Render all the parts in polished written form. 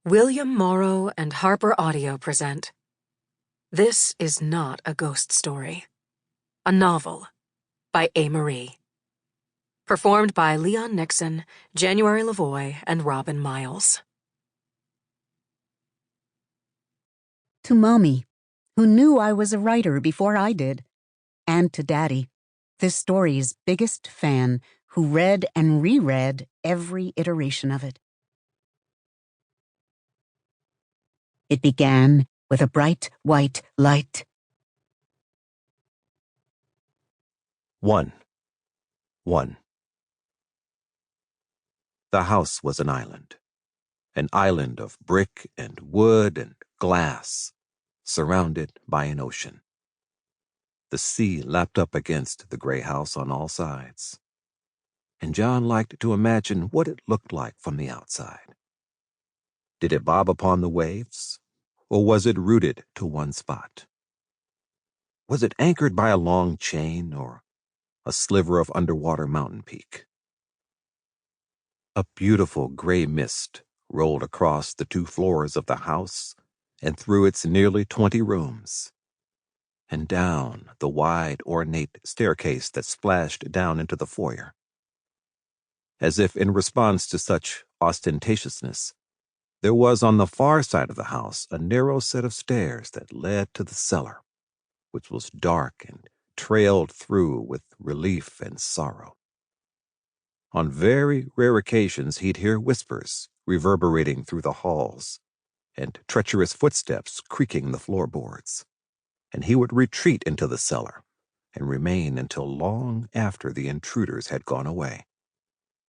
William Morrow and HarperAudio present This Is Not a Ghost Story, a novel by Amerie. Performed by Leon Nixon, January LaVoy, and Robin Miles. To Mommy, who knew I was a writer before I did, and to Daddy, this story's biggest fan, who read and reread every iteration of it. It began with a bright white light. 1. The house was an island of brick and wood and glass, surrounded by an ocean. The sea lapped up against the gray house on all sides, and John liked to imagine what it looked like from the outside. Did it bob upon the waves, or was it rooted to one spot? Was it anchored by a long chain or a sliver of underwater mountain peak? A beautiful gray mist rolled across the 2 floors of the house and through its nearly 20 rooms, and down the wide, ornate staircase that splashed down into the foyer. As if in response to such ostentatiousness, there was on the far side of the house a narrow set of stairs that led to the cellar, which was dark and trailed through with relief and sorrow. On very rare occasions he'd hear whispers reverberating through the halls and treacherous footsteps creaking the floorboards, and he would retreat into the cellar and remain until long after the intruders had gone away,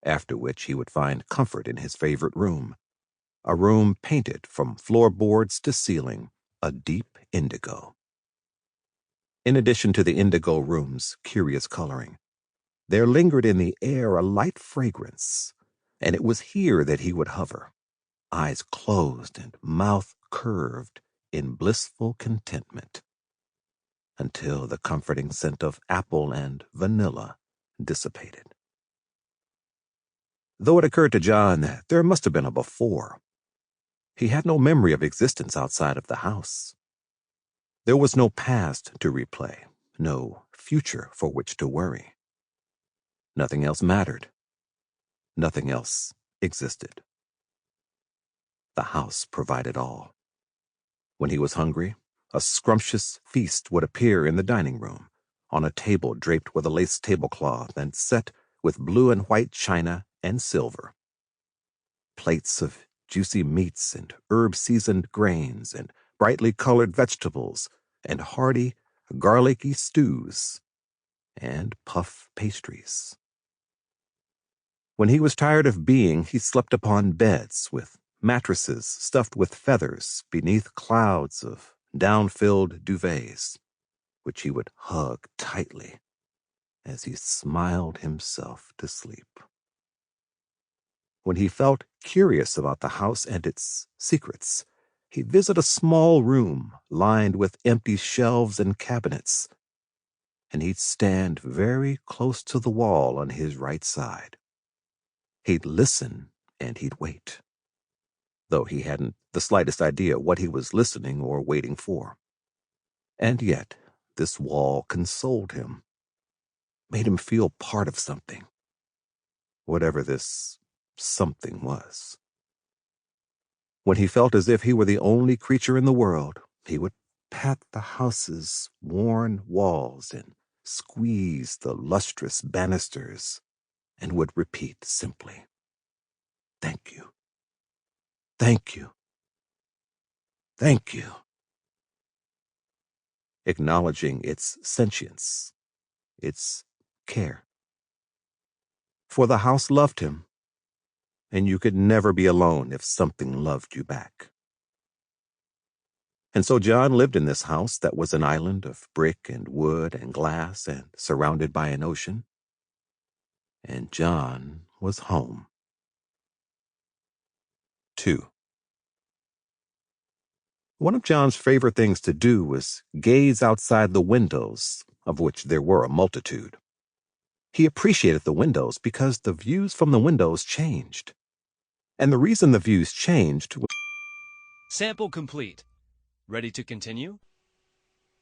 after which he would find comfort in his favorite room, a room painted from floorboards to ceiling a deep indigo. In addition to the indigo room's curious coloring, there lingered in the air a light fragrance, and it was here that he would hover, eyes closed and mouth curved in blissful contentment, until the comforting scent of apple and vanilla dissipated. Though it occurred to John that there must have been a before, he had no memory of existence outside of the house. There was no past to replay, no future for which to worry. Nothing else mattered. Nothing else existed. The house provided all. When he was hungry, a scrumptious feast would appear in the dining room, on a table draped with a lace tablecloth and set with blue and white china and silver. Plates of juicy meats and herb-seasoned grains and brightly colored vegetables and hearty, garlicky stews and puff pastries. When he was tired of being, he slept upon beds with mattresses stuffed with feathers beneath clouds of down-filled duvets, which he would hug tightly as he smiled himself to sleep. When he felt curious about the house and its secrets, he'd visit a small room lined with empty shelves and cabinets, and he'd stand very close to the wall on his right side. He'd listen and he'd wait, though he hadn't the slightest idea what he was listening or waiting for. And yet, this wall consoled him, made him feel part of something, whatever this something was. When he felt as if he were the only creature in the world, he would pat the house's worn walls and squeeze the lustrous banisters and would repeat simply, "Thank you. Thank you. Thank you," acknowledging its sentience, its care. For the house loved him, and you could never be alone if something loved you back. And so John lived in this house that was an island of brick and wood and glass and surrounded by an ocean. And John was home. 2. One of John's favorite things to do was gaze outside the windows, of which there were a multitude. He appreciated the windows because the views from the windows changed. And the reason the views changed was Sample complete. Ready to continue?